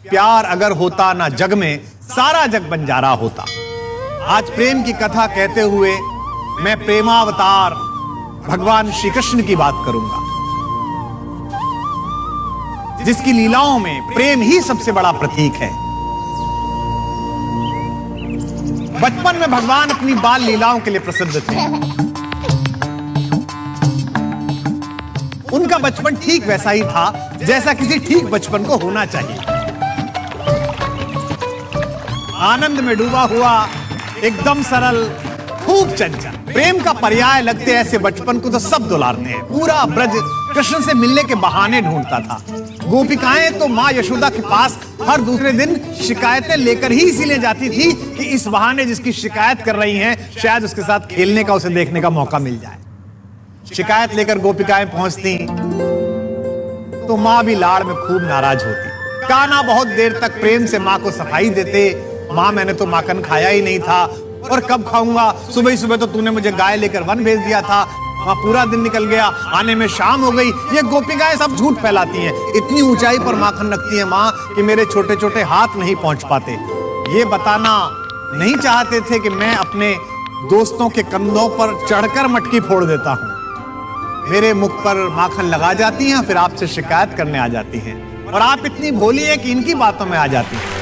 प्यार अगर होता ना जग में सारा जग बंजारा होता। आज प्रेम की कथा कहते हुए मैं प्रेमावतार भगवान श्री कृष्ण की बात करूंगा, जिसकी लीलाओं में प्रेम ही सबसे बड़ा प्रतीक है। बचपन में भगवान अपनी बाल लीलाओं के लिए प्रसिद्ध थे। उनका बचपन ठीक वैसा ही था जैसा किसी ठीक बचपन को होना चाहिए। आनंद में डूबा हुआ, एकदम सरल, खूब चंचल। प्रेम का पर्याय लगते ऐसे बचपन को तो सब दुलारते हैं। पूरा ब्रज कृष्ण से मिलने के बहाने ढूंढता था। गोपिकाएं तो मां यशोदा के पास हर दूसरे दिन शिकायतें लेकर ही इसीलिए जाती थी कि इस बहाने जिसकी शिकायत कर रही हैं शायद उसके साथ खेलने का, उसे देखने का मौका मिल जाए। शिकायत लेकर गोपिकाएं पहुंचती तो मां भी लाड़ में खूब नाराज होती। कान्हा बहुत देर तक प्रेम से मां को सफाई देते, मां मैंने तो माखन खाया ही नहीं था और कब खाऊंगा, सुबह ही सुबह तो तूने मुझे गाय लेकर वन भेज दिया था, वहां पूरा दिन निकल गया, आने में शाम हो गई। ये गोपिकाएं सब झूठ फैलाती हैं। इतनी ऊंचाई पर माखन रखती है मां कि मेरे छोटे छोटे हाथ नहीं पहुंच पाते। ये बताना नहीं चाहते थे कि मैं अपने दोस्तों के कंधों पर चढ़कर मटकी फोड़ देता हूं। मेरे मुख पर माखन लगा जाती हैं, फिर आपसे शिकायत करने आ जाती हैं और आप इतनी भोली है कि इनकी बातों में आ जाती हैं।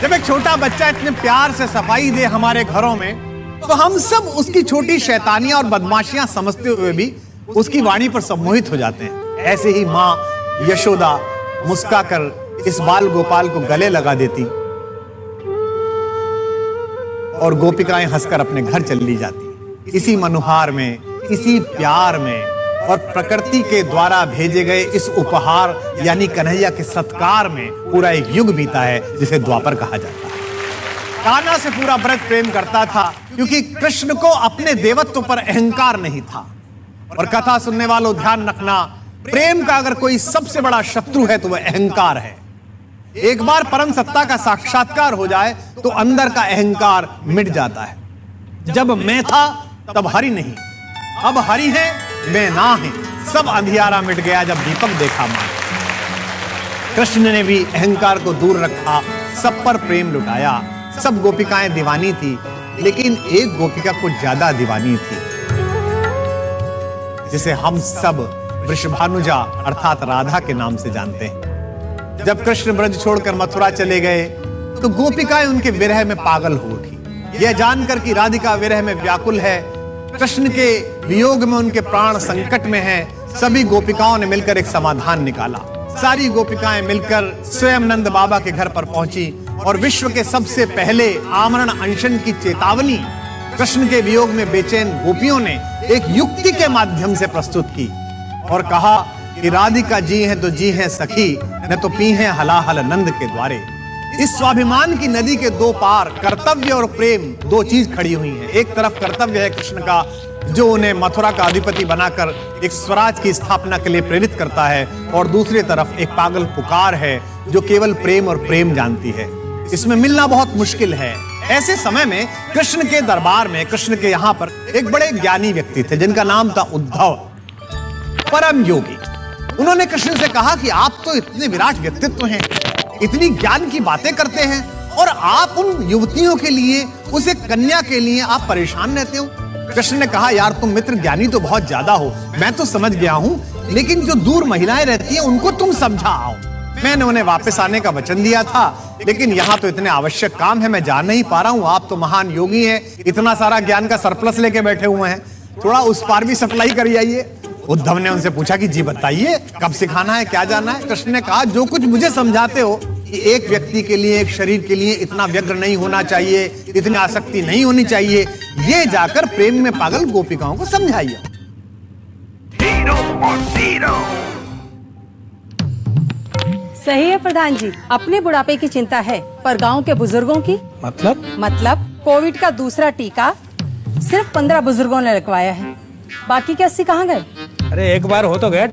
जब एक छोटा बच्चा इतने प्यार से सफाई दे हमारे घरों में तो हम सब उसकी छोटी शैतानियां और बदमाशियां समझते हुए भी उसकी वाणी पर सम्मोहित हो जाते हैं। ऐसे ही मां यशोदा मुस्कुराकर इस बाल गोपाल को गले लगा देती और गोपिकाएं हंसकर अपने घर चली जाती। इसी मनुहार में, इसी प्यार में और प्रकृति के द्वारा भेजे गए इस उपहार यानी कन्हैया के सत्कार में पूरा एक युग बीता है जिसे द्वापर कहा जाता है। कान्हा से पूरा ब्रज प्रेम करता था क्योंकि कृष्ण को अपने देवत्व पर अहंकार नहीं था। और कथा सुनने वालों ध्यान रखना, प्रेम का अगर कोई सबसे बड़ा शत्रु है तो वह अहंकार है। एक बार परम सत्ता का साक्षात्कार हो जाए तो अंदर का अहंकार मिट जाता है। जब मैं था तब हरि नहीं, अब हरि है मैं ना है, सब अंधियारा मिट गया जब दीपक देखा मां। कृष्ण ने भी अहंकार को दूर रखा, सब पर प्रेम लुटाया। सब गोपिकाएं दीवानी थी, लेकिन एक गोपिका कुछ ज्यादा दीवानी थी, जिसे हम सब वृषभानुजा अर्थात राधा के नाम से जानते हैं। जब कृष्ण ब्रज छोड़कर मथुरा चले गए तो गोपिकाएं उनके विरह में पागल हो उठी। यह जानकर कि राधिका विरह में व्याकुल है, कृष्ण के वियोग में उनके प्राण संकट में हैं, सभी गोपिकाओं ने मिलकर एक समाधान निकाला। सारी गोपिकाएं मिलकर स्वयं नंद बाबा के घर पर पहुंची और विश्व के सबसे पहले आमरण अनशन की चेतावनी कृष्ण के वियोग में बेचैन गोपियों ने एक युक्ति के माध्यम से प्रस्तुत की और कहा कि राधिका जी हैं तो जी हैं सखी, न तो पी हैं हलाहल नंद के द्वारे। इस स्वाभिमान की नदी के दो पार कर्तव्य और प्रेम दो चीज खड़ी हुई हैं। एक तरफ कर्तव्य है कृष्ण का, जो उन्हें मथुरा का अधिपति बनाकर एक स्वराज की स्थापना के लिए प्रेरित करता है, और दूसरी तरफ एक पागल पुकार है जो केवल प्रेम और प्रेम जानती है। इसमें मिलना बहुत मुश्किल है। ऐसे समय में कृष्ण के दरबार में, कृष्ण के यहाँ पर एक बड़े ज्ञानी व्यक्ति थे जिनका नाम था उद्धव, परम योगी। उन्होंने कृष्ण से कहा कि आप तो इतने विराट व्यक्तित्व हैं, इतनी ज्ञान की बातें करते हैं, और आप उन युवतियों के लिए, उस एक कन्या के लिए आप परेशान रहते हो। कृष्ण ने कहा, यार तुम मित्र ज्ञानी तो बहुत ज्यादा हो, मैं तो समझ गया हूं, लेकिन जो दूर महिलाएं रहती हैं उनको तुम समझाओ। मैंने उन्हें वापस आने का वचन दिया था, लेकिन यहाँ तो इतने आवश्यक काम है, मैं जा नहीं पा रहा हूँ। आप तो महान योगी हैं, इतना सारा ज्ञान का सरप्लस लेके बैठे हुए हैं, थोड़ा उस पार भी सप्लाई कर आइए। उद्धव ने उनसे पूछा कि जी बताइए, कब सिखाना है, क्या जाना है? कृष्ण ने कहा, जो कुछ मुझे समझाते हो कि एक व्यक्ति के लिए, एक शरीर के लिए इतना व्यग्र नहीं होना चाहिए, इतनी आसक्ति नहीं होनी चाहिए, ये जाकर प्रेम में पागल गोपिकाओं को समझाइए। सही है प्रधान जी, अपने बुढ़ापे की चिंता है, पर गांव के बुजुर्गों की मतलब कोविड का दूसरा टीका सिर्फ 15 बुजुर्गों ने लगवाया है, बाकी के 80 कहाँ गए? अरे एक बार हो तो गए।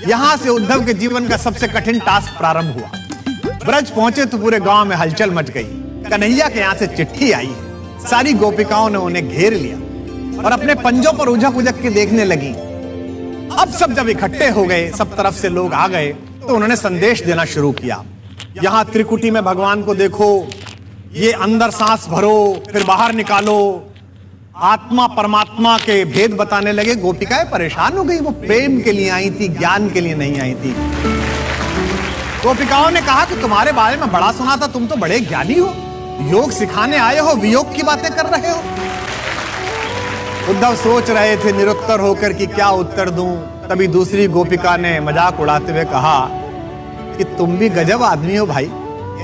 यहां से उद्धव के जीवन का सबसे कठिन टास्क प्रारंभ हुआ। ब्रज पहुंचे तो पूरे गांव में हलचल मच गई। कन्हैया के यहाँ से चिट्ठी आई, सारी गोपिकाओं ने उन्हें घेर लिया और अपने पंजों पर उझक उझक के देखने लगी। अब सब जब इकट्ठे हो गए, सब तरफ से लोग आ गए, तो उन्होंने संदेश देना शुरू किया। यहां त्रिकुटी में भगवान को देखो, ये अंदर सांस भरो फिर बाहर निकालो, आत्मा परमात्मा के भेद बताने लगे। गोपिकाएं परेशान हो गई, वो प्रेम के लिए आई थी, ज्ञान के लिए नहीं आई थी। गोपिकाओं ने कहा कि तुम्हारे बारे में बड़ा सुना था, तुम तो बड़े ज्ञानी हो, योग सिखाने आए हो, वियोग की बातें कर रहे हो। उद्धव सोच रहे थे निरुत्तर होकर कि क्या उत्तर दूं, तभी दूसरी गोपिका ने मजाक उड़ाते हुए कहा कि तुम भी गजब आदमी हो भाई,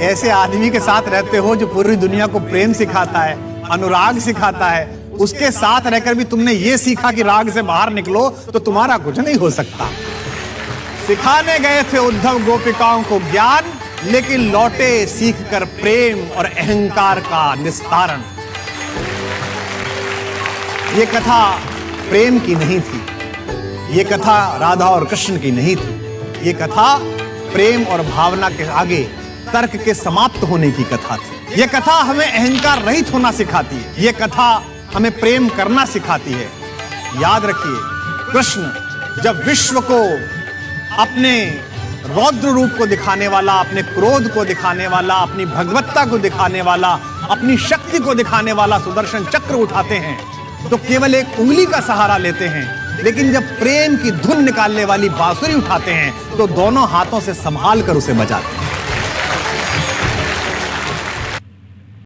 ऐसे आदमी के साथ रहते हो जो पूरी दुनिया को प्रेम सिखाता है, अनुराग सिखाता है, उसके साथ रहकर भी तुमने ये सीखा कि राग से बाहर निकलो, तो तुम्हारा कुछ नहीं हो सकता। सिखाने गए थे उद्धव गोपिकाओं को ज्ञान, लेकिन लौटे सीखकर प्रेम और अहंकार का निस्तारण। ये कथा प्रेम की नहीं थी, ये कथा राधा और कृष्ण की नहीं थी, ये कथा प्रेम और भावना के आगे तर्क के समाप्त होने की कथा थी। ये कथा हमें अहंकार रहित होना सिखाती है, ये कथा हमें प्रेम करना सिखाती है। याद रखिए, कृष्ण जब विश्व को अपने रौद्र रूप को दिखाने वाला, अपने क्रोध को दिखाने वाला, अपनी भगवत्ता को दिखाने वाला, अपनी शक्ति को दिखाने वाला सुदर्शन चक्र उठाते हैं तो केवल एक उंगली का सहारा लेते हैं, लेकिन जब प्रेम की धुन निकालने वाली बांसुरी उठाते हैं तो दोनों हाथों से संभाल कर उसे बजाते हैं।